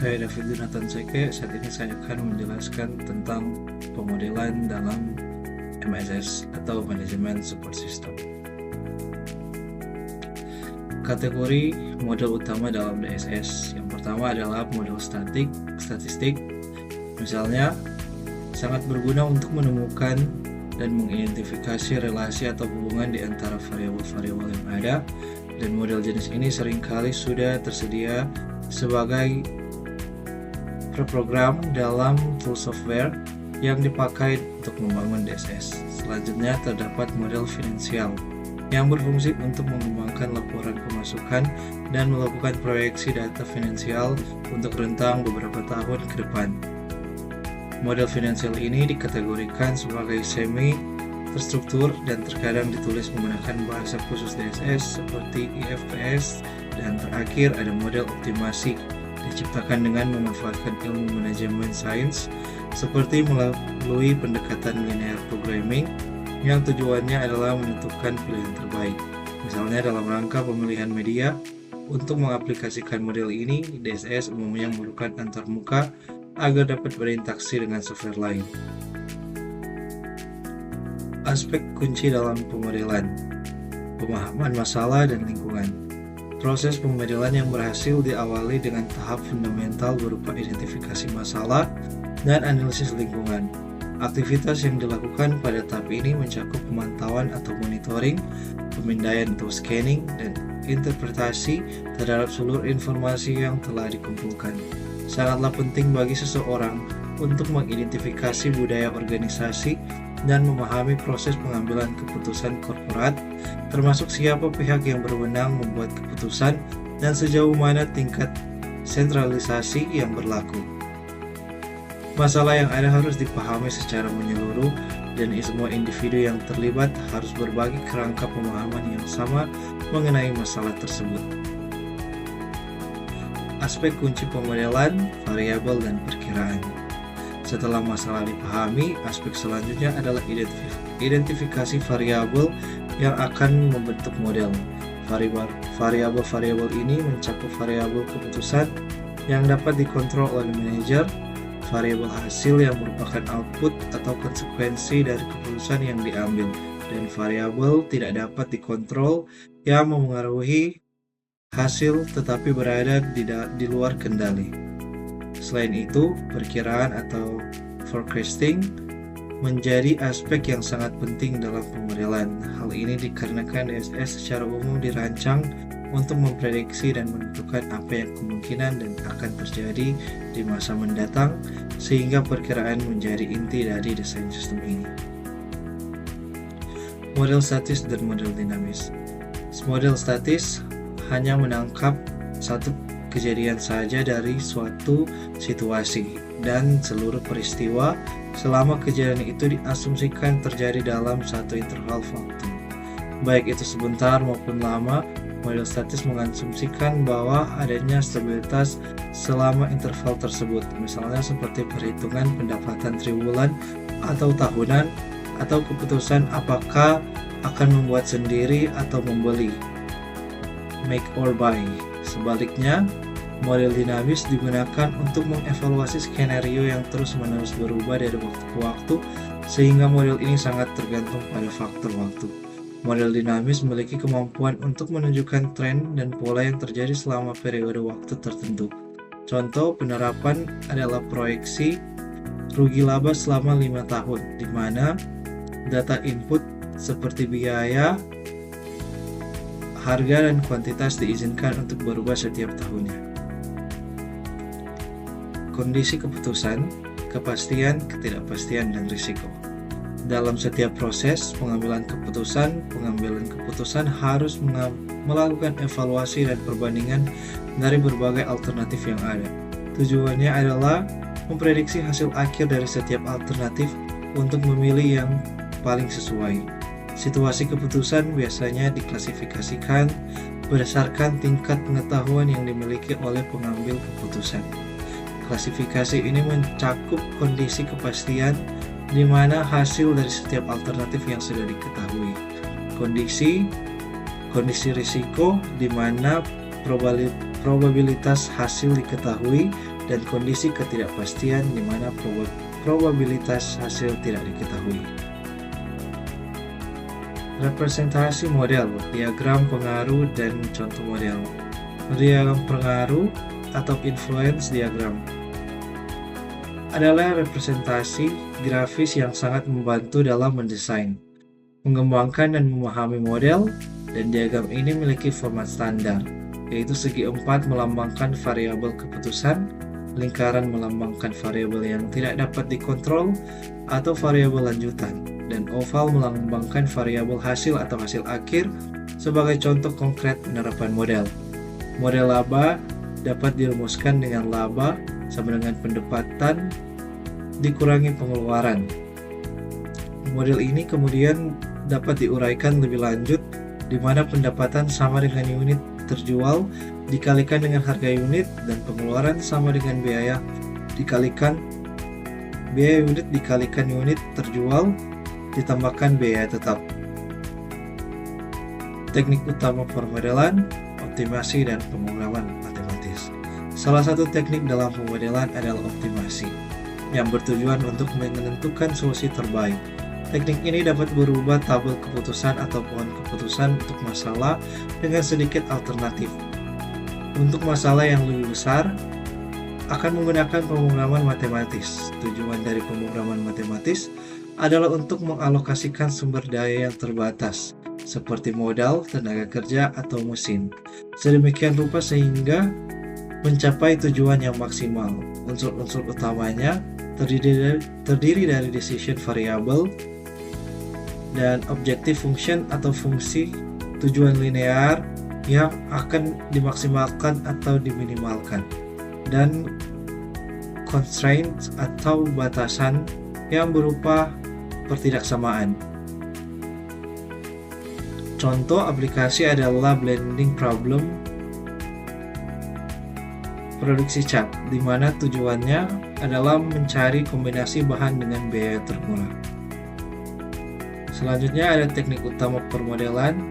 Saya David Jonathan Seke. Saat ini saya akan menjelaskan tentang pemodelan dalam MSS atau Management Support System. Kategori model utama dalam DSS. Yang pertama adalah model statistik. Misalnya, sangat berguna untuk menemukan dan mengidentifikasi relasi atau hubungan di antara variabel-variabel yang ada, dan model jenis ini seringkali sudah tersedia sebagai program dalam tool software yang dipakai untuk membangun DSS. Selanjutnya terdapat model finansial yang berfungsi untuk mengembangkan laporan pemasukan dan melakukan proyeksi data finansial untuk rentang beberapa tahun ke depan. Model finansial ini dikategorikan sebagai semi terstruktur dan terkadang ditulis menggunakan bahasa khusus DSS seperti IFPS, dan terakhir ada model optimasi diciptakan dengan memanfaatkan ilmu manajemen sains seperti melalui pendekatan linear programming yang tujuannya adalah menentukan pilihan terbaik. Misalnya dalam rangka pemilihan media, untuk mengaplikasikan model ini, DSS umumnya memerlukan antarmuka agar dapat berinteraksi dengan software lain. Aspek kunci dalam pemodelan: pemahaman masalah dan lingkungan. Proses pemodelan yang berhasil diawali dengan tahap fundamental berupa identifikasi masalah dan analisis lingkungan. Aktivitas yang dilakukan pada tahap ini mencakup pemantauan atau monitoring, pemindaian atau scanning, dan interpretasi terhadap seluruh informasi yang telah dikumpulkan. Sangatlah penting bagi seseorang untuk mengidentifikasi budaya organisasi dan memahami proses pengambilan keputusan korporat, termasuk siapa pihak yang berwenang membuat keputusan dan sejauh mana tingkat sentralisasi yang berlaku. Masalah yang ada harus dipahami secara menyeluruh, dan semua individu yang terlibat harus berbagi kerangka pemahaman yang sama mengenai masalah tersebut. Aspek kunci pemodelan, variabel, dan perkiraan. Setelah masalah dipahami, aspek selanjutnya adalah identifikasi variabel yang akan membentuk model. Variabel-variabel ini mencakup variabel keputusan yang dapat dikontrol oleh manajer, variabel hasil yang merupakan output atau konsekuensi dari keputusan yang diambil, dan variabel tidak dapat dikontrol yang memengaruhi hasil tetapi berada di luar kendali. Selain itu, perkiraan atau forecasting menjadi aspek yang sangat penting dalam pemodelan. Hal ini dikarenakan DSS secara umum dirancang untuk memprediksi dan menentukan apa yang kemungkinan dan akan terjadi di masa mendatang, sehingga perkiraan menjadi inti dari desain sistem ini. Model statis dan model dinamis. Model statis hanya menangkap satu kejadian saja dari suatu situasi dan seluruh peristiwa selama kejadian itu diasumsikan terjadi dalam satu interval waktu, baik itu sebentar maupun lama. Model statis mengasumsikan bahwa adanya stabilitas selama interval tersebut, misalnya seperti perhitungan pendapatan triwulan atau tahunan, atau keputusan apakah akan membuat sendiri atau membeli, make or buy. Sebaliknya, model dinamis digunakan untuk mengevaluasi skenario yang terus-menerus berubah dari waktu ke waktu, sehingga model ini sangat tergantung pada faktor waktu. Model dinamis memiliki kemampuan untuk menunjukkan tren dan pola yang terjadi selama periode waktu tertentu. Contoh penerapan adalah proyeksi rugi laba selama 5 tahun, di mana data input seperti biaya, harga, dan kuantitas diizinkan untuk berubah setiap tahunnya. Kondisi keputusan, kepastian, ketidakpastian, dan risiko. Dalam setiap proses pengambilan keputusan harus melakukan evaluasi dan perbandingan dari berbagai alternatif yang ada. Tujuannya adalah memprediksi hasil akhir dari setiap alternatif untuk memilih yang paling sesuai. Situasi keputusan biasanya diklasifikasikan berdasarkan tingkat pengetahuan yang dimiliki oleh pengambil keputusan. Klasifikasi ini mencakup kondisi kepastian, di mana hasil dari setiap alternatif yang sudah diketahui. Kondisi risiko, di mana probabilitas hasil diketahui, dan kondisi ketidakpastian di mana probabilitas hasil tidak diketahui. Representasi model, diagram pengaruh dan contoh model. Diagram pengaruh atau influence diagram adalah representasi grafis yang sangat membantu dalam mendesain, mengembangkan dan memahami model, dan diagram ini memiliki format standar, yaitu segi empat melambangkan variabel keputusan, lingkaran melambangkan variabel yang tidak dapat dikontrol atau variabel lanjutan, dan oval melambangkan variabel hasil atau hasil akhir sebagai contoh konkret penerapan model. Model laba dapat dirumuskan dengan laba sama dengan pendapatan dikurangi pengeluaran. Model ini kemudian dapat diuraikan lebih lanjut di mana pendapatan sama dengan unit terjual dikalikan dengan harga unit dan pengeluaran sama dengan biaya unit dikalikan unit terjual ditambahkan biaya tetap. Teknik utama pemodelan, optimasi, dan pemrograman matematis. Salah satu teknik dalam pemodelan adalah optimasi, yang bertujuan untuk menentukan solusi terbaik. Teknik ini dapat berubah tabel keputusan atau pohon keputusan untuk masalah dengan sedikit alternatif. Untuk masalah yang lebih besar, akan menggunakan pemrograman matematis. Tujuan dari pemrograman matematis adalah untuk mengalokasikan sumber daya yang terbatas, seperti modal, tenaga kerja, atau mesin, sedemikian rupa sehingga mencapai tujuan yang maksimal. Unsur-unsur utamanya terdiri dari decision variable dan objective function atau fungsi tujuan linear yang akan dimaksimalkan atau diminimalkan, dan constraints atau batasan yang berupa pertidaksamaan. Contoh aplikasi adalah blending problem produksi cat, di mana tujuannya adalah mencari kombinasi bahan dengan biaya termurah. Selanjutnya ada teknik utama permodelan,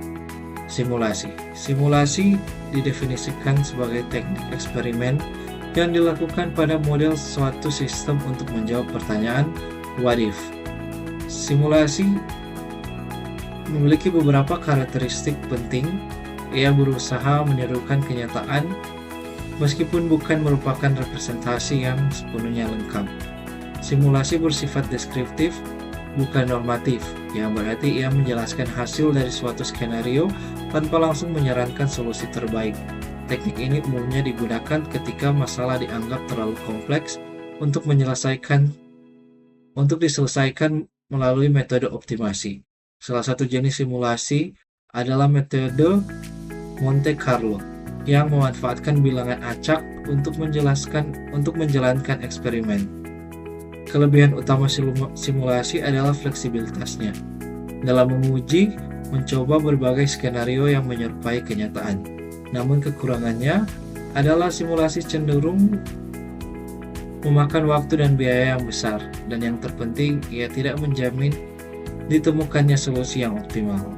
simulasi. Simulasi didefinisikan sebagai teknik eksperimen yang dilakukan pada model suatu sistem untuk menjawab pertanyaan what if. Simulasi memiliki beberapa karakteristik penting. Ia berusaha menirukan kenyataan meskipun bukan merupakan representasi yang sepenuhnya lengkap. Simulasi bersifat deskriptif, bukan normatif, yang berarti ia menjelaskan hasil dari suatu skenario tanpa langsung menyarankan solusi terbaik. Teknik ini umumnya digunakan ketika masalah dianggap terlalu kompleks untuk diselesaikan melalui metode optimasi. Salah satu jenis simulasi adalah metode Monte Carlo yang memanfaatkan bilangan acak untuk menjalankan eksperimen. Kelebihan utama simulasi adalah fleksibilitasnya dalam mencoba berbagai skenario yang menyerupai kenyataan. Namun kekurangannya adalah simulasi cenderung memakan waktu dan biaya yang besar, dan yang terpenting, ia tidak menjamin ditemukannya solusi yang optimal.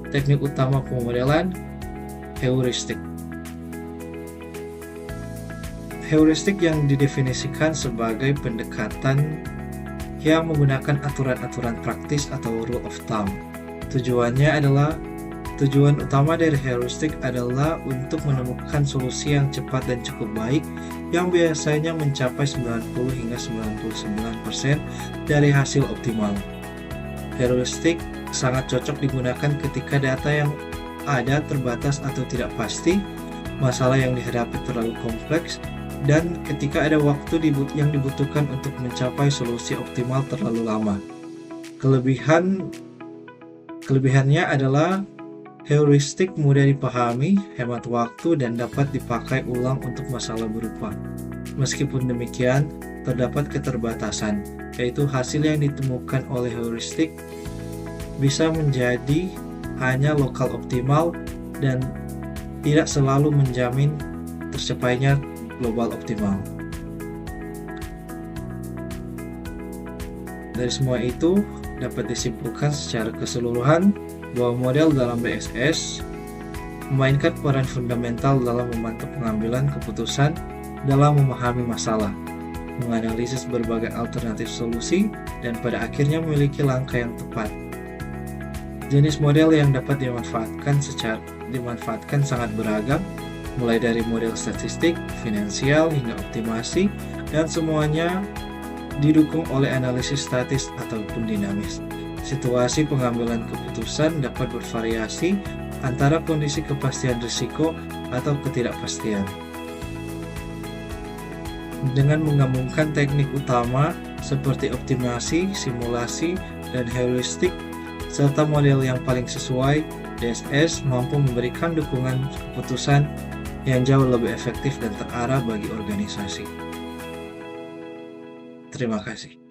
Teknik utama pemodelan, heuristik. Heuristik yang didefinisikan sebagai pendekatan yang menggunakan aturan-aturan praktis atau rule of thumb. Tujuan utama dari heuristik adalah untuk menemukan solusi yang cepat dan cukup baik yang biasanya mencapai 90 hingga 99% dari hasil optimal. Heuristik sangat cocok digunakan ketika data yang ada terbatas atau tidak pasti, masalah yang dihadapi terlalu kompleks, dan ketika ada waktu yang dibutuhkan untuk mencapai solusi optimal terlalu lama. Kelebihannya adalah heuristik mudah dipahami, hemat waktu, dan dapat dipakai ulang untuk masalah berupa. Meskipun demikian, terdapat keterbatasan, yaitu hasil yang ditemukan oleh heuristik bisa menjadi hanya lokal optimal dan tidak selalu menjamin tercapainya global optimal. Dari semua itu, dapat disimpulkan secara keseluruhan bahwa model dalam BSS memainkan peran fundamental dalam membantu pengambilan keputusan dalam memahami masalah, menganalisis berbagai alternatif solusi, dan pada akhirnya memiliki langkah yang tepat. Jenis model yang dapat dimanfaatkan sangat beragam, mulai dari model statistik, finansial, hingga optimasi, dan semuanya didukung oleh analisis statis ataupun dinamis. Situasi pengambilan keputusan dapat bervariasi antara kondisi kepastian risiko atau ketidakpastian. Dengan menggabungkan teknik utama seperti optimasi, simulasi, dan heuristik, serta model yang paling sesuai, DSS mampu memberikan dukungan keputusan yang jauh lebih efektif dan terarah bagi organisasi. Terima kasih.